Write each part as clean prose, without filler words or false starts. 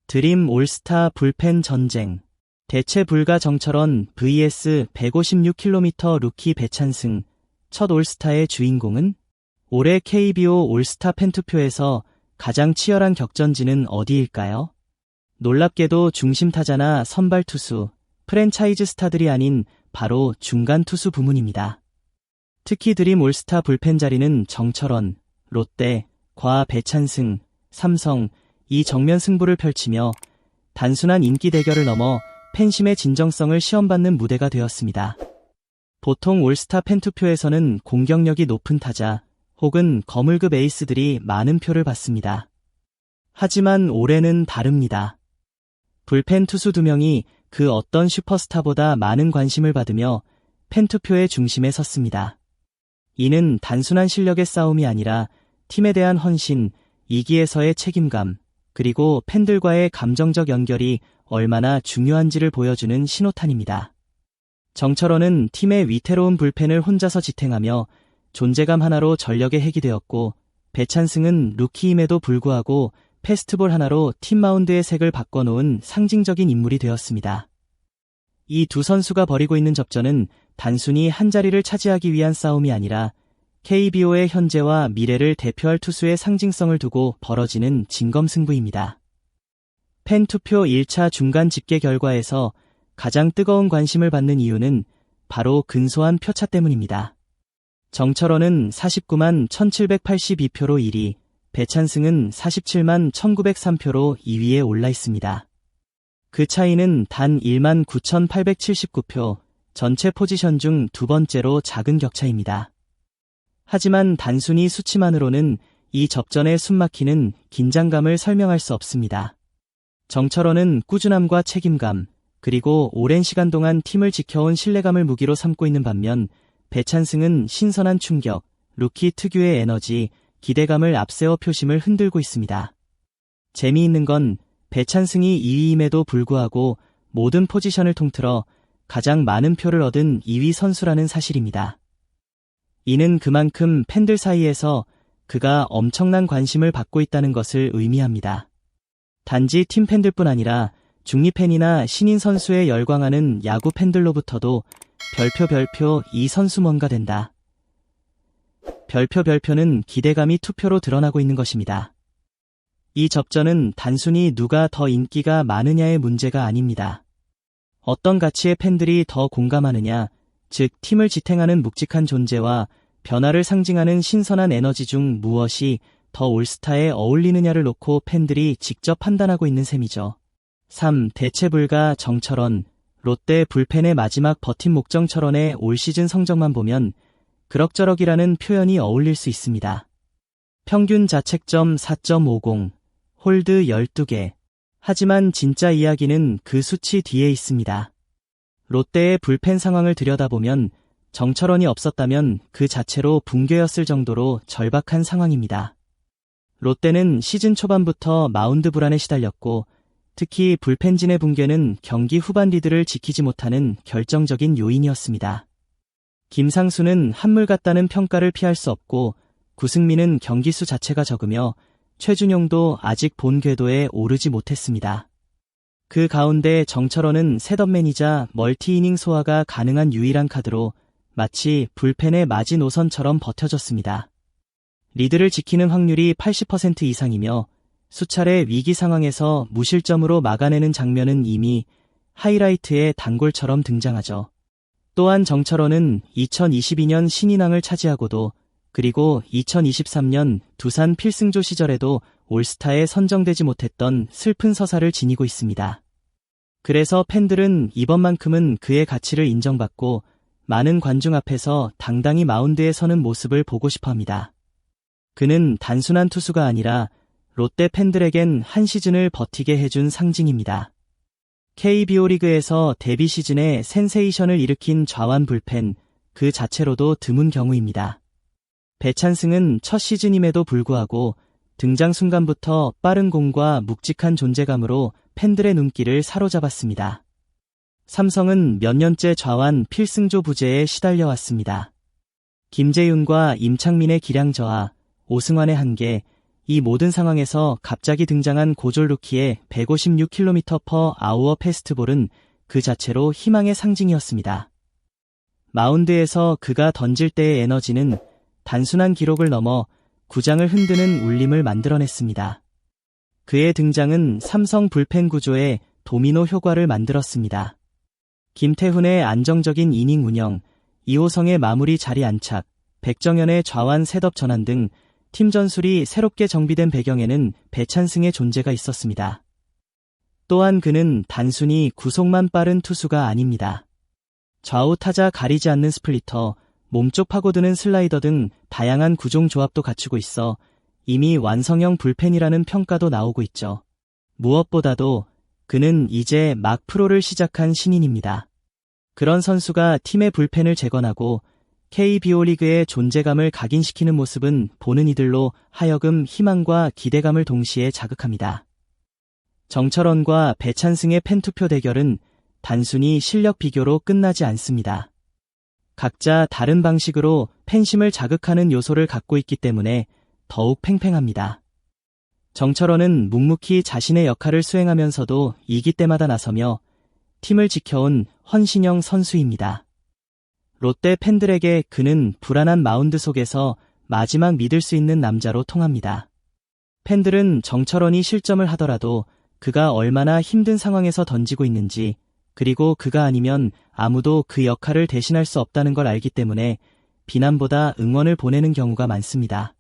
드림 올스타 불펜 전쟁. 대체 불가 정철원 vs 156km 루키 배찬승. 첫 올스타의 주인공은? 올해 KBO 올스타 팬투표에서 가장 치열한 격전지는 어디일까요? 놀랍게도 중심 타자나 선발 투수, 프랜차이즈 스타들이 아닌 바로 중간 투수 부문입니다. 특히 드림 올스타 불펜 자리는 정철원, 롯데, 과 배찬승, 삼성, 이 정면 승부를 펼치며 단순한 인기 대결을 넘어 팬심의 진정성을 시험받는 무대가 되었습니다. 보통 올스타 팬투표에서는 공격력이 높은 타자 혹은 거물급 에이스들이 많은 표를 받습니다. 하지만 올해는 다릅니다. 불펜 투수 2명이 그 어떤 슈퍼스타보다 많은 관심을 받으며 팬투표의 중심에 섰습니다. 이는 단순한 실력의 싸움이 아니라 팀에 대한 헌신, 이기에서의 책임감, 그리고 팬들과의 감정적 연결이 얼마나 중요한지를 보여주는 신호탄입니다. 정철원은 팀의 위태로운 불펜을 혼자서 지탱하며 존재감 하나로 전력의 핵이 되었고, 배찬승은 루키임에도 불구하고 패스트볼 하나로 팀 마운드의 색을 바꿔놓은 상징적인 인물이 되었습니다. 이 두 선수가 벌이고 있는 접전은 단순히 한 자리를 차지하기 위한 싸움이 아니라 KBO의 현재와 미래를 대표할 투수의 상징성을 두고 벌어지는 진검승부입니다. 팬투표 1차 중간 집계 결과에서 가장 뜨거운 관심을 받는 이유는 바로 근소한 표차 때문입니다. 정철원은 49만 1782표로 1위, 배찬승은 47만 1903표로 2위에 올라 있습니다. 그 차이는 단 1만 9879표, 전체 포지션 중 두 번째로 작은 격차입니다. 하지만 단순히 수치만으로는 이 접전의 숨막히는 긴장감을 설명할 수 없습니다. 정철원은 꾸준함과 책임감, 그리고 오랜 시간 동안 팀을 지켜온 신뢰감을 무기로 삼고 있는 반면 배찬승은 신선한 충격, 루키 특유의 에너지, 기대감을 앞세워 표심을 흔들고 있습니다. 재미있는 건 배찬승이 2위임에도 불구하고 모든 포지션을 통틀어 가장 많은 표를 얻은 2위 선수라는 사실입니다. 이는 그만큼 팬들 사이에서 그가 엄청난 관심을 받고 있다는 것을 의미합니다. 단지 팀 팬들뿐 아니라 중립 팬이나 신인 선수에 열광하는 야구 팬들로부터도 별표 이 선수 뭔가 된다. 별표는 기대감이 투표로 드러나고 있는 것입니다. 이 접전은 단순히 누가 더 인기가 많으냐의 문제가 아닙니다. 어떤 가치의 팬들이 더 공감하느냐, 즉 팀을 지탱하는 묵직한 존재와 변화를 상징하는 신선한 에너지 중 무엇이 더 올스타에 어울리느냐를 놓고 팬들이 직접 판단하고 있는 셈이죠. 3. 대체 불가 정철원. 롯데 불펜의 마지막 버틴 목정철원의 올 시즌 성적만 보면 그럭저럭이라는 표현이 어울릴 수 있습니다. 평균 자책점 4.50, 홀드 12개. 하지만 진짜 이야기는 그 수치 뒤에 있습니다. 롯데의 불펜 상황을 들여다보면 정철원이 없었다면 그 자체로 붕괴였을 정도로 절박한 상황입니다. 롯데는 시즌 초반부터 마운드 불안에 시달렸고, 특히 불펜진의 붕괴는 경기 후반 리드를 지키지 못하는 결정적인 요인이었습니다. 김상수는 한물 같다는 평가를 피할 수 없고, 구승민은 경기수 자체가 적으며 최준용도 아직 본 궤도에 오르지 못했습니다. 그 가운데 정철원은 셋업맨이자 멀티이닝 소화가 가능한 유일한 카드로 마치 불펜의 마지노선처럼 버텨줬습니다. 리드를 지키는 확률이 80% 이상이며 수차례 위기 상황에서 무실점으로 막아내는 장면은 이미 하이라이트의 단골처럼 등장하죠. 또한 정철원은 2022년 신인왕을 차지하고도, 그리고 2023년 두산 필승조 시절에도 올스타에 선정되지 못했던 슬픈 서사를 지니고 있습니다. 그래서 팬들은 이번만큼은 그의 가치를 인정받고 많은 관중 앞에서 당당히 마운드에 서는 모습을 보고 싶어합니다. 그는 단순한 투수가 아니라 롯데 팬들에겐 한 시즌을 버티게 해준 상징입니다. KBO 리그에서 데뷔 시즌에 센세이션을 일으킨 좌완 불펜, 그 자체로도 드문 경우입니다. 배찬승은 첫 시즌임에도 불구하고 등장 순간부터 빠른 공과 묵직한 존재감으로 팬들의 눈길을 사로잡았습니다. 삼성은 몇 년째 좌완 필승조 부재에 시달려왔습니다. 김재윤과 임창민의 기량 저하, 오승환의 한계, 이 모든 상황에서 갑자기 등장한 고졸 루키의 156km/h 패스트볼은 그 자체로 희망의 상징이었습니다. 마운드에서 그가 던질 때의 에너지는 단순한 기록을 넘어 구장을 흔드는 울림을 만들어냈습니다. 그의 등장은 삼성 불펜 구조에 도미노 효과를 만들었습니다. 김태훈의 안정적인 이닝 운영, 이호성의 마무리 자리 안착, 백정현의 좌완 셋업 전환 등 팀 전술이 새롭게 정비된 배경에는 배찬승의 존재가 있었습니다. 또한 그는 단순히 구속만 빠른 투수가 아닙니다. 좌우 타자 가리지 않는 스플리터, 몸쪽 파고드는 슬라이더 등 다양한 구종 조합도 갖추고 있어 이미 완성형 불펜이라는 평가도 나오고 있죠. 무엇보다도 그는 이제 막 프로를 시작한 신인입니다. 그런 선수가 팀의 불펜을 재건하고 KBO 리그의 존재감을 각인시키는 모습은 보는 이들로 하여금 희망과 기대감을 동시에 자극합니다. 정철원과 배찬승의 팬투표 대결은 단순히 실력 비교로 끝나지 않습니다. 각자 다른 방식으로 팬심을 자극하는 요소를 갖고 있기 때문에 더욱 팽팽합니다. 정철원은 묵묵히 자신의 역할을 수행하면서도 이기 때마다 나서며 팀을 지켜온 헌신형 선수입니다. 롯데 팬들에게 그는 불안한 마운드 속에서 마지막 믿을 수 있는 남자로 통합니다. 팬들은 정철원이 실점을 하더라도 그가 얼마나 힘든 상황에서 던지고 있는지, 그리고 그가 아니면 아무도 그 역할을 대신할 수 없다는 걸 알기 때문에 비난보다 응원을 보내는 경우가 많습니다.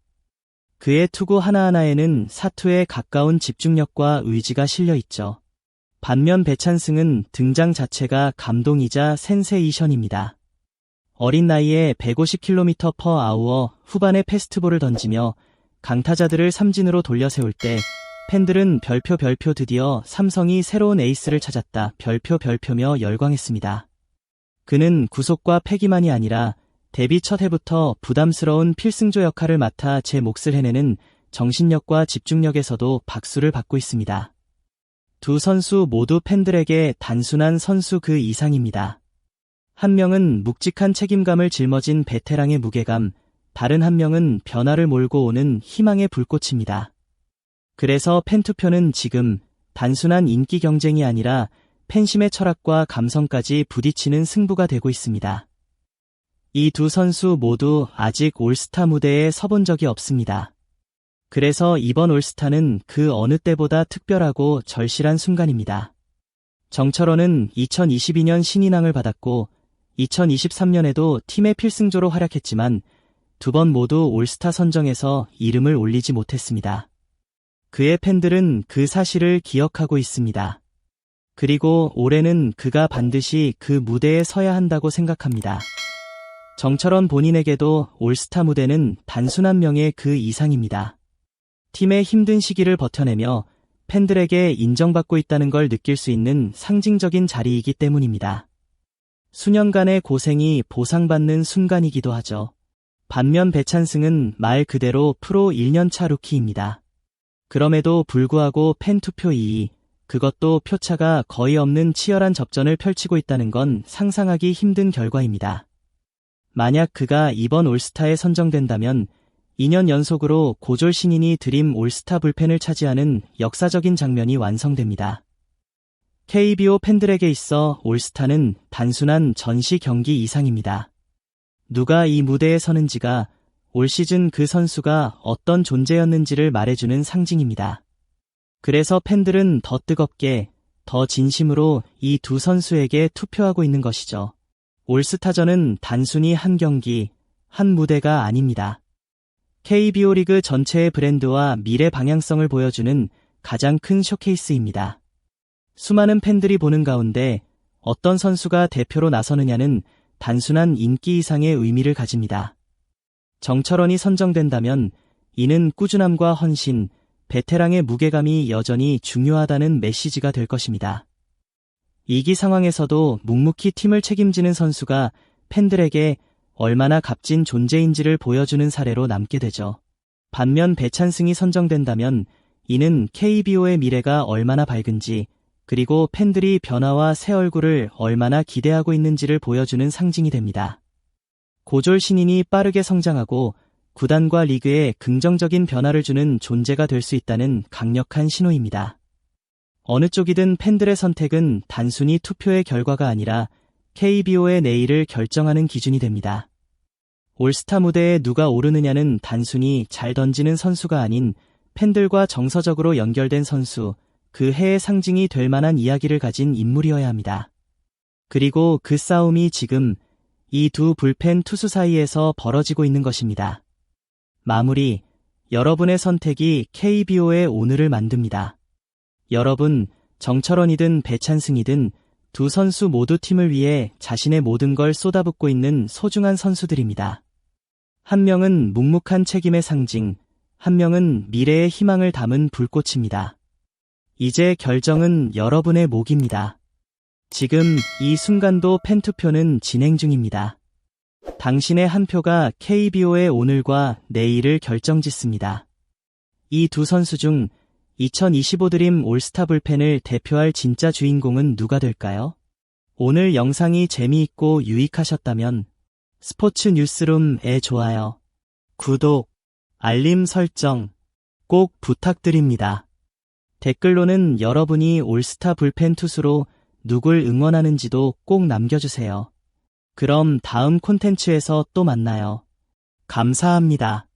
그의 투구 하나하나에는 사투에 가까운 집중력과 의지가 실려 있죠. 반면 배찬승은 등장 자체가 감동이자 센세이션입니다. 어린 나이에 150km/h 후반에 패스트볼을 던지며 강타자들을 삼진으로 돌려 세울 때 팬들은 별표 드디어 삼성이 새로운 에이스를 찾았다 별표며 열광했습니다. 그는 구속과 패기만이 아니라 데뷔 첫 해부터 부담스러운 필승조 역할을 맡아 제 몫을 해내는 정신력과 집중력에서도 박수를 받고 있습니다. 두 선수 모두 팬들에게 단순한 선수 그 이상입니다. 한 명은 묵직한 책임감을 짊어진 베테랑의 무게감, 다른 한 명은 변화를 몰고 오는 희망의 불꽃입니다. 그래서 팬투표는 지금 단순한 인기 경쟁이 아니라 팬심의 철학과 감성까지 부딪히는 승부가 되고 있습니다. 이 두 선수 모두 아직 올스타 무대에 서본 적이 없습니다. 그래서 이번 올스타는 그 어느 때보다 특별하고 절실한 순간입니다. 정철원은 2022년 신인왕을 받았고 2023년에도 팀의 필승조로 활약했지만 두 번 모두 올스타 선정에서 이름을 올리지 못했습니다. 그의 팬들은 그 사실을 기억하고 있습니다. 그리고 올해는 그가 반드시 그 무대에 서야 한다고 생각합니다. 정철원 본인에게도 올스타 무대는 단순한 명의 그 이상입니다. 팀의 힘든 시기를 버텨내며 팬들에게 인정받고 있다는 걸 느낄 수 있는 상징적인 자리이기 때문입니다. 수년간의 고생이 보상받는 순간이기도 하죠. 반면 배찬승은 말 그대로 프로 1년차 루키입니다. 그럼에도 불구하고 팬투표 2위, 그것도 표차가 거의 없는 치열한 접전을 펼치고 있다는 건 상상하기 힘든 결과입니다. 만약 그가 이번 올스타에 선정된다면 2년 연속으로 고졸 신인이 드림 올스타 불펜을 차지하는 역사적인 장면이 완성됩니다. KBO 팬들에게 있어 올스타는 단순한 전시 경기 이상입니다. 누가 이 무대에 서는지가 올 시즌 그 선수가 어떤 존재였는지를 말해주는 상징입니다. 그래서 팬들은 더 뜨겁게, 더 진심으로 이 두 선수에게 투표하고 있는 것이죠. 올스타전은 단순히 한 경기, 한 무대가 아닙니다. KBO 리그 전체의 브랜드와 미래 방향성을 보여주는 가장 큰 쇼케이스입니다. 수많은 팬들이 보는 가운데 어떤 선수가 대표로 나서느냐는 단순한 인기 이상의 의미를 가집니다. 정철원이 선정된다면 이는 꾸준함과 헌신, 베테랑의 무게감이 여전히 중요하다는 메시지가 될 것입니다. 위기 상황에서도 묵묵히 팀을 책임지는 선수가 팬들에게 얼마나 값진 존재인지를 보여주는 사례로 남게 되죠. 반면 배찬승이 선정된다면 이는 KBO의 미래가 얼마나 밝은지, 그리고 팬들이 변화와 새 얼굴을 얼마나 기대하고 있는지를 보여주는 상징이 됩니다. 고졸 신인이 빠르게 성장하고 구단과 리그에 긍정적인 변화를 주는 존재가 될 수 있다는 강력한 신호입니다. 어느 쪽이든 팬들의 선택은 단순히 투표의 결과가 아니라 KBO의 내일을 결정하는 기준이 됩니다. 올스타 무대에 누가 오르느냐는 단순히 잘 던지는 선수가 아닌 팬들과 정서적으로 연결된 선수, 그 해의 상징이 될 만한 이야기를 가진 인물이어야 합니다. 그리고 그 싸움이 지금 이 두 불펜 투수 사이에서 벌어지고 있는 것입니다. 마무리, 여러분의 선택이 KBO의 오늘을 만듭니다. 여러분, 정철원이든 배찬승이든 두 선수 모두 팀을 위해 자신의 모든 걸 쏟아붓고 있는 소중한 선수들입니다. 한 명은 묵묵한 책임의 상징, 한 명은 미래의 희망을 담은 불꽃입니다. 이제 결정은 여러분의 몫입니다. 지금 이 순간도 팬투표는 진행 중입니다. 당신의 한 표가 KBO의 오늘과 내일을 결정짓습니다. 이 두 선수 중 2025 드림 올스타 불펜을 대표할 진짜 주인공은 누가 될까요? 오늘 영상이 재미있고 유익하셨다면 스포츠 뉴스룸에 좋아요, 구독, 알림 설정 꼭 부탁드립니다. 댓글로는 여러분이 올스타 불펜 투수로 누굴 응원하는지도 꼭 남겨주세요. 그럼 다음 콘텐츠에서 또 만나요. 감사합니다.